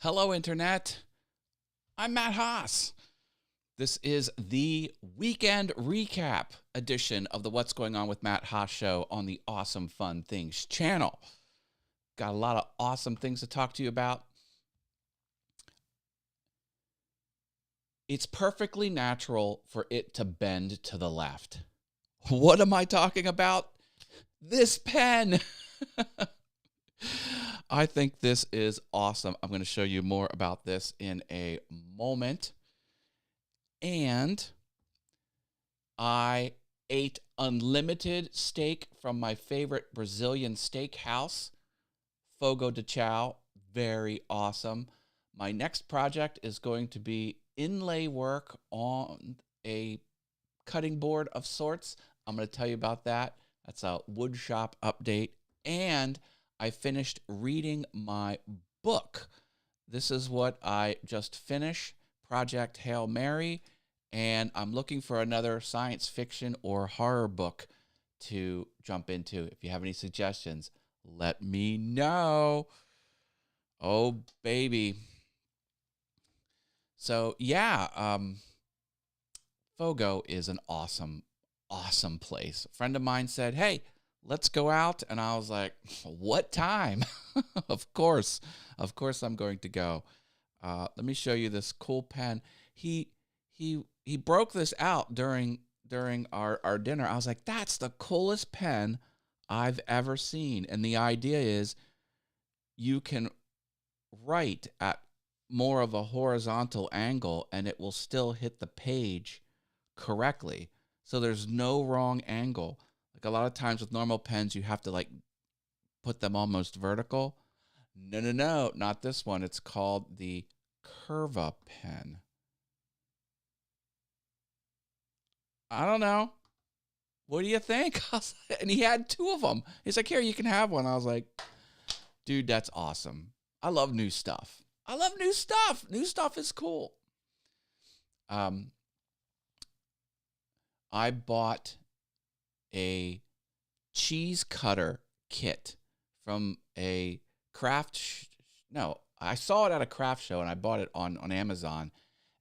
Hello, Internet. I'm Matt Haas. This is the weekend recap edition of the What's Going On with Matt Haas show on the Awesome Fun Things channel. Got a lot of awesome things to talk to you about. It's perfectly natural for it to bend to the left. What am I talking about? This pen. I think this is awesome. I'm going to show you more about this in a moment. And I ate unlimited steak from my favorite Brazilian steakhouse, Fogo de Chao. Very awesome. My next project is going to be inlay work on a cutting board of sorts. I'm going to tell you about that. That's a wood shop update. And I finished reading my book. This is what I just finished, Project Hail Mary, and I'm looking for another science fiction or horror book to jump into. If you have any suggestions, let me know. Oh, baby. So, yeah, Fogo is an awesome, awesome place. A friend of mine said, hey, let's go out. And I was like, what time? Of course I'm going to go. Let me show you this cool pen. He broke this out during our dinner. I was like, that's the coolest pen I've ever seen. And the idea is you can write at more of a horizontal angle and it will still hit the page correctly. So there's no wrong angle. Like a lot of times with normal pens, you have to like put them almost vertical. No, not this one. It's called the Curva pen. I don't know. What do you think? And he had two of them. He's like, here, you can have one. I was like, dude, that's awesome. I love new stuff. New stuff is cool. I bought a cheese cutter kit from a I saw it at a craft show and I bought it on Amazon.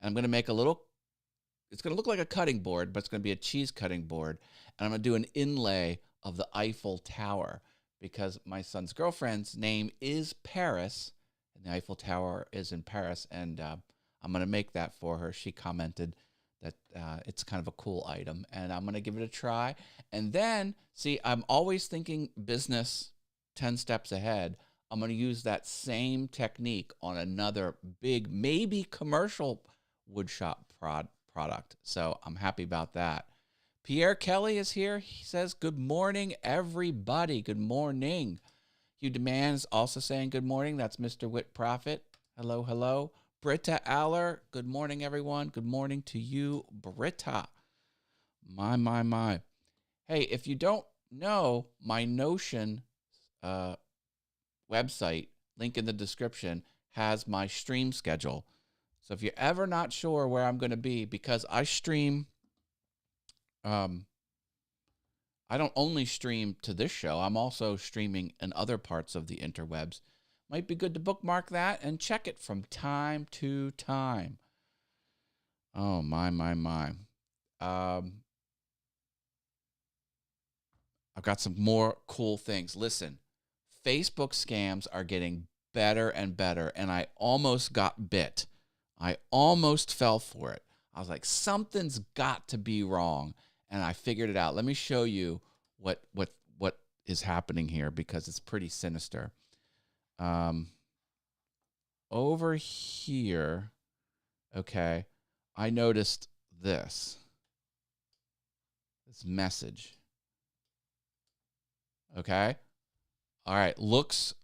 And I'm going to make it's going to look like a cutting board, but it's going to be a cheese cutting board. And I'm going to do an inlay of the Eiffel Tower because my son's girlfriend's name is Paris and the Eiffel Tower is in Paris. And I'm going to make that for her. She commented that it's kind of a cool item and I'm going to give it a try. And then, see, I'm always thinking business 10 steps ahead. I'm going to use that same technique on another big, maybe commercial woodshop product. So I'm happy about that. Pierre Kelly is here. He says, good morning, everybody. Good morning. Hugh Demands also saying good morning. That's Mr. Whit Prophet. Hello, hello. Britta Aller, good morning, everyone. Good morning to you, Britta. My. Hey, if you don't know, my Notion website, link in the description, has my stream schedule. So if you're ever not sure where I'm going to be, because I stream, I don't only stream to this show, I'm also streaming in other parts of the interwebs. Might be good to bookmark that and check it from time to time. Oh, my. I've got some more cool things. Listen, Facebook scams are getting better and better, and I almost got bit. I almost fell for it. I was like, something's got to be wrong, and I figured it out. Let me show you what is happening here because it's pretty sinister. Over here, okay, I noticed this message. Okay. All right. Looks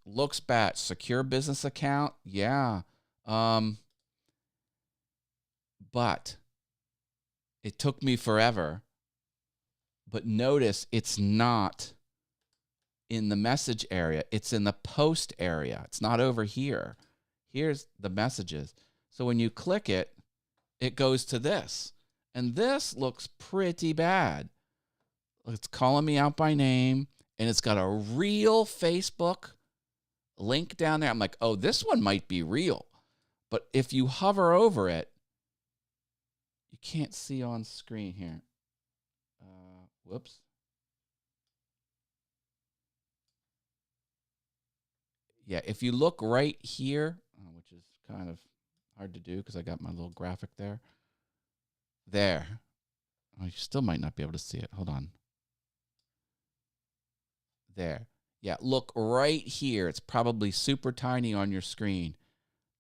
bad. Secure business account. Yeah. But it took me forever. But notice it's not in the message area. It's in the post area. It's not over here. Here's the messages. So when you click it, it goes to this. And this looks pretty bad. It's calling me out by name. And it's got a real Facebook link down there. I'm like, oh, this one might be real. But if you hover over it, you can't see on screen here. Whoops. Yeah, if you look right here, which is kind of hard to do because I got my little graphic there. There. Oh, you still might not be able to see it. Hold on. There. Yeah, look right here. It's probably super tiny on your screen.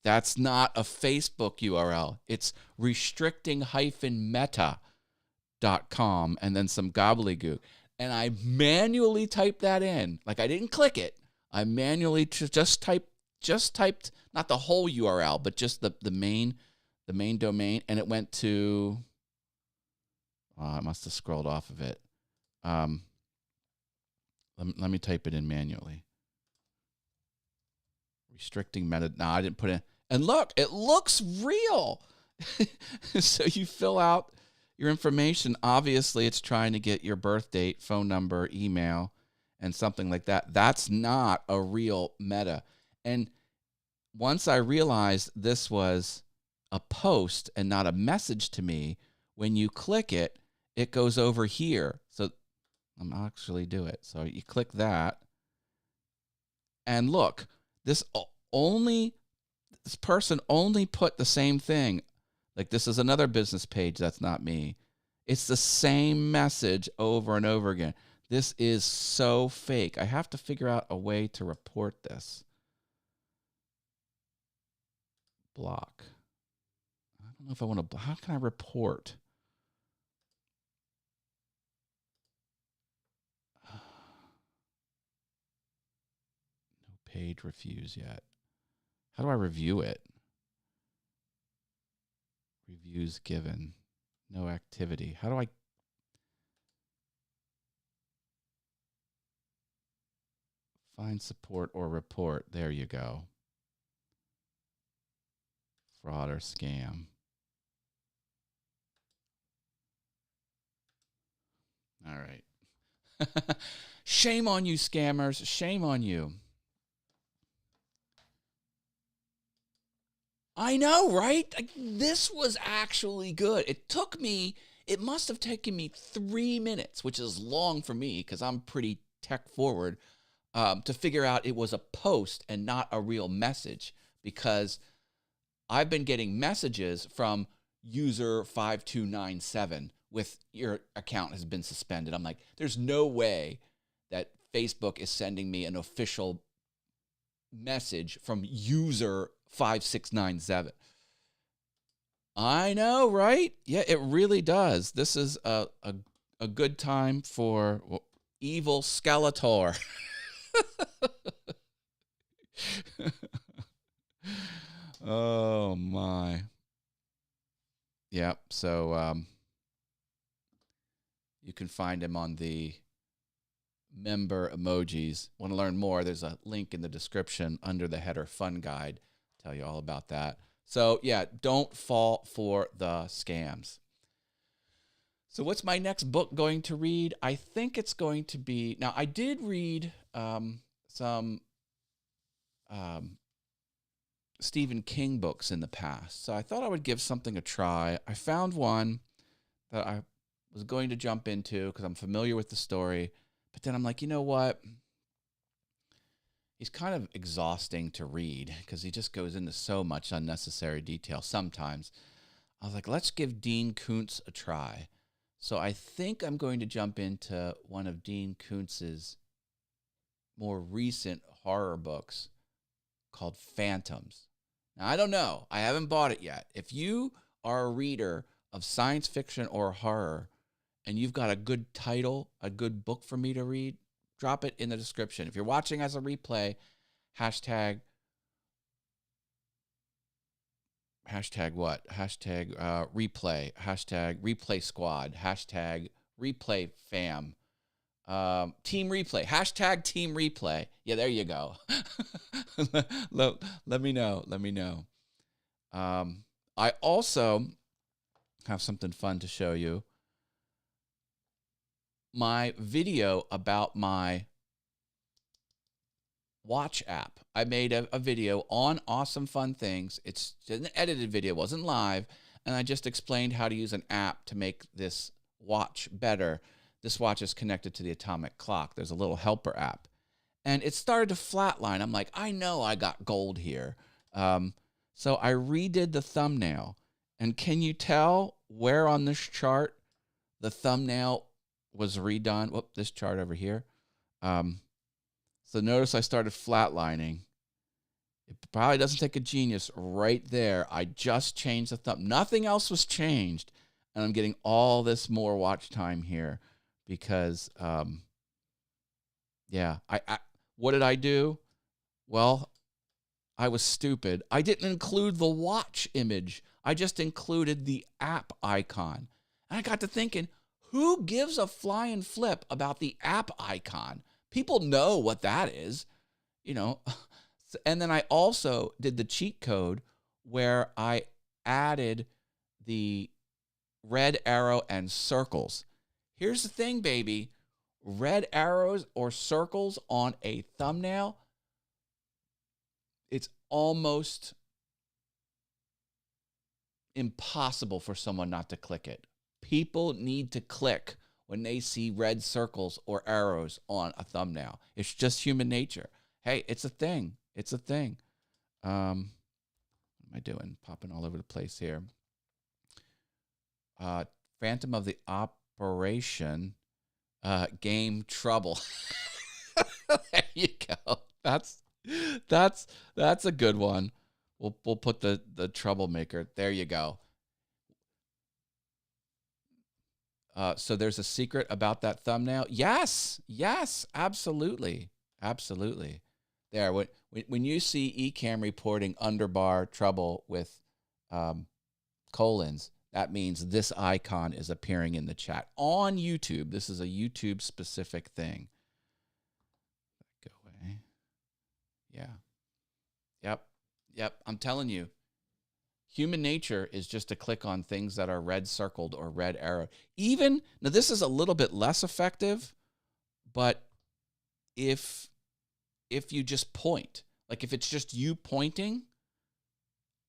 That's not a Facebook URL. It's restricting-meta.com and then some gobbledygook. And I manually typed that in. Like, I didn't click it. I manually just typed not the whole URL, but just the main domain, and it went to, I must have scrolled off of it. Let me type it in manually. Restricting meta. No, I didn't put in. And look, it looks real. So you fill out your information. Obviously, it's trying to get your birth date, phone number, email, and something like that. That's not a real Meta. And once I realized this was a post and not a message to me, when you click it, it goes over here. So I'll actually do it. So you click that. And look, this person only put the same thing. Like, this is another business page that's not me. It's the same message over and over again. This is so fake. I have to figure out a way to report this. Block. I don't know if I want to. How can I report? No page refuse yet. How do I review it? Reviews given. No activity. How do I? Find support or report. There you go. Fraud or scam. All right. Shame on you, scammers. Shame on you. I know, right? Like, this was actually good. It must have taken me 3 minutes, which is long for me because I'm pretty tech forward, to figure out it was a post and not a real message, because I've been getting messages from user 5297 with your account has been suspended. I'm like, there's no way that Facebook is sending me an official message from user 5697. I know, right? Yeah, it really does. This is a good time for evil Skeletor. Oh my. Yeah, so you can find him on the member emojis. Want to learn more? There's a link in the description under the header Fun Guide. Tell you all about that. So yeah, don't fall for the scams. So what's my next book going to read? I think it's going to be, now I did read some Stephen King books in the past, so I thought I would give something a try. I found one that I was going to jump into because I'm familiar with the story, but then I'm like, you know what? He's kind of exhausting to read because he just goes into so much unnecessary detail sometimes. I was like, let's give Dean Koontz a try. So I think I'm going to jump into one of Dean Koontz's more recent horror books called Phantoms. Now, I don't know. I haven't bought it yet. If you are a reader of science fiction or horror and you've got a good title, a good book for me to read, drop it in the description. If you're watching as a replay, hashtag what? Hashtag replay. Hashtag replay squad. Hashtag replay fam. Team replay. Hashtag team replay. Yeah, there you go. let me know. Let me know. I also have something fun to show you. My video about my watch app. I made a video on awesome fun things. It's an edited video, it wasn't live, and I just explained how to use an app to make this watch better. This watch is connected to the atomic clock. There's a little helper app. And it started to flatline. I'm like, I know I got gold here. So I redid the thumbnail. And can you tell where on this chart the thumbnail was redone? Whoop, this chart over here. So notice I started flatlining. It probably doesn't take a genius right there. I just changed the thumb. Nothing else was changed. And I'm getting all this more watch time here because, yeah, what did I do? Well, I was stupid. I didn't include the watch image. I just included the app icon. And I got to thinking, who gives a flying flip about the app icon? People know what that is, you know. And then I also did the cheat code where I added the red arrow and circles. Here's the thing, baby. Red arrows or circles on a thumbnail, it's almost impossible for someone not to click it. People need to click when they see red circles or arrows on a thumbnail. It's just human nature. Hey, it's a thing. It's a thing. What am I doing? Popping all over the place here. Phantom of the Operation game trouble. There you go. That's a good one. We'll put the troublemaker. There you go. So there's a secret about that thumbnail. Yes, absolutely. There, when you see Ecamm reporting underbar trouble with colons, that means this icon is appearing in the chat on YouTube. This is a YouTube specific thing. Go away. Yeah. Yep. I'm telling you, human nature is just to click on things that are red circled or red arrow. Even now, this is a little bit less effective, but if you just point, like if it's just you pointing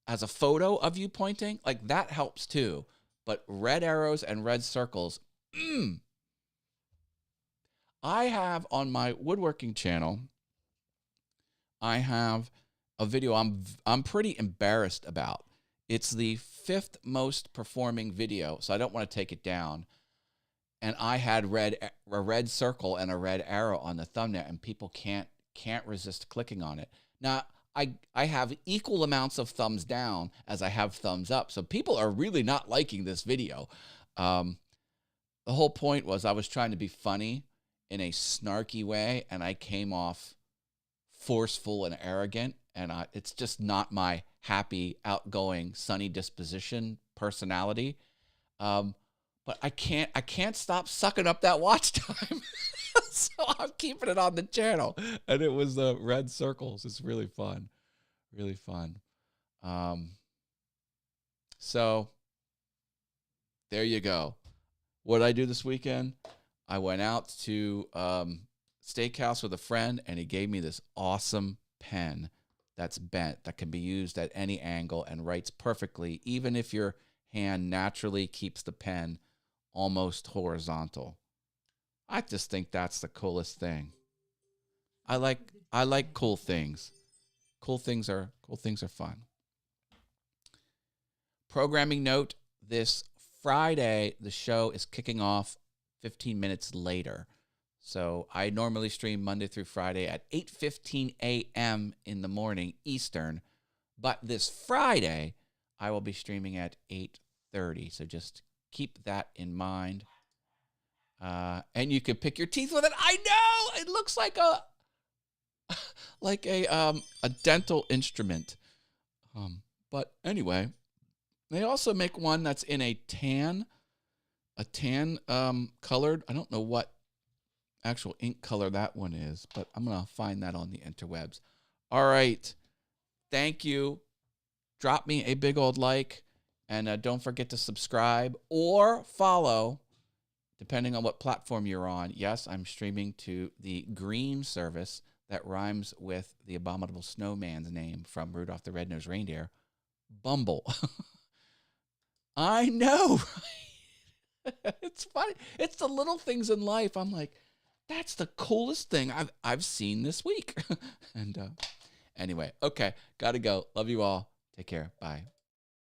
as a photo of you pointing, like that helps too. But red arrows and red circles, I have on my woodworking channel, I have a video I'm pretty embarrassed about. It's the 5th most performing video, so I don't want to take it down. And I had a red circle and a red arrow on the thumbnail, and people can't resist clicking on it. Now, I have equal amounts of thumbs down as I have thumbs up, so people are really not liking this video. The whole point was I was trying to be funny in a snarky way, and I came off forceful and arrogant, and it's just not my happy, outgoing, sunny disposition personality. But I can't stop sucking up that watch time. So I'm keeping it on the channel. And it was the red circles. It's really fun. Really fun. So there you go. What did I do this weekend? I went out to steakhouse with a friend, and he gave me this awesome pen that's bent, that can be used at any angle and writes perfectly, even if your hand naturally keeps the pen almost horizontal. I just think that's the coolest thing. I like cool things. Cool things are fun. Programming note, this Friday the show is kicking off 15 minutes later. So I normally stream Monday through Friday at 8:15 a.m. in the morning Eastern, but this Friday I will be streaming at 8:30. So just keep that in mind. And you can pick your teeth with it. I know it looks like a dental instrument. But anyway, they also make one that's in a tan colored. I don't know what actual ink color that one is, but I'm going to find that on the interwebs. All right. Thank you. Drop me a big old like, and don't forget to subscribe or follow, depending on what platform you're on. Yes, I'm streaming to the green service, that rhymes with the abominable snowman's name from Rudolph the Red-Nosed Reindeer, Bumble. I know, right? It's funny. It's the little things in life. I'm like, that's the coolest thing I've seen this week. And anyway, okay, gotta go. Love you all. Take care. Bye.